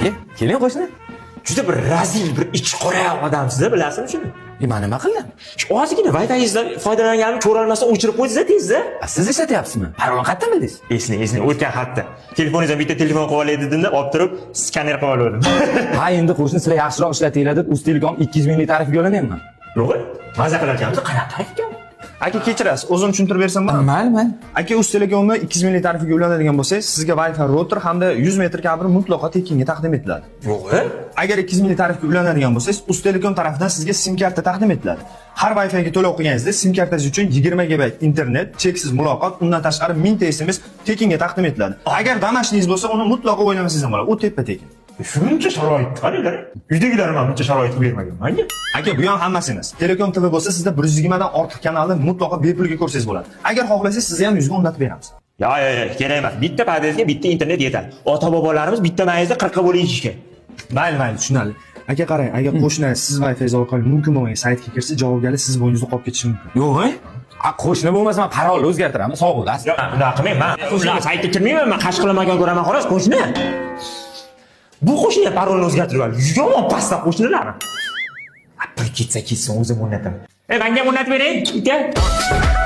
Aka, keling qo'shni. Juda bir razil, bir ichi qora odamsiz, bilasizmi shuni? Men nima qildim? Ozgina Wi-Fi'ingizdan foydalanganim ko'rolmasdan o'chirib qo'ydingiz-da tezda. Siz ishlatyapsizmi? Parolni qayerdan bildingiz? Esni, o'tgan hafta. Telefoningizdan bitta telefon qilib olay dedimda, olib turib, skaner qilib oldim. Ha, endi qo'shni sizlar yaxshiroq ishlatinglar deb Uztelecom 200 minglik tarifga yo'lanyapman. Yo'q, maza qilarkanmiz, qanaqa tarif ekan? Aka kechirasiz, o'zim tushuntirib bersam bo'ladimi? Mayli. Aka Uztelecomni 200 minglik tarifiga ulanadigan bo'lsangiz, sizga Wi-Fi router hamda 100 metr kabel mutlaqo tekinga taqdim etiladi. Yo'q. Agar 200 minglik tarifga ulanadigan bo'lsangiz, Uztelecom tomonidan sizga SIM karta taqdim etiladi. Har Wi-Fi ga to'lov qilganingizda SIM kartangiz uchun 20 GB internet, cheksiz muloqot, undan tashqari 1000 ta SMS tekinga taqdim etiladi. Agar damashningiz bo'lsa, uni mutlaqo o'ylamasangiz ham bo'ladi. U tepa-tekin. Shuncha sharoit qanday? Uydagilarim ham buncha sharoit bermagan. Manga. Aka, bu ham hammasi emas. Telekom TV bo'lsa, sizda 120 dan ortiq kanalni mutlaqo bepulga ko'rsangiz bo'ladi. Agar xohlasangiz, sizni ham yuzga o'rnatib beramiz. Yo'q, kerak emas. Bitta podyezdga bitta internet yetadi. Ota-bobolarimiz bitta mayizda 40 ga bo'lib yeyishgan. Mayli, tushunarli. Aka qarang, agar qo'shni siz Wi-Fi orqali mumkin bo'lmagan saytga kirsa, javobgarlik siz bo'yningizda qolib ketishi mumkin. Yo'q. Qo'shni bo'lmasa men parolni o'zgartiraman, sog' bo'lasiz. Yo'q, unaqa qilmayman. Ular saytga kirmayman, men qash qilmagan ko'raman xolos, qo'shni. Bu qo'shni parolni o'zgartirib oldi. Yomon pastda qo'shnilar. Bir ketsa ketsin, o'zim o'rnataman. Menga o'rnatib bering, aka.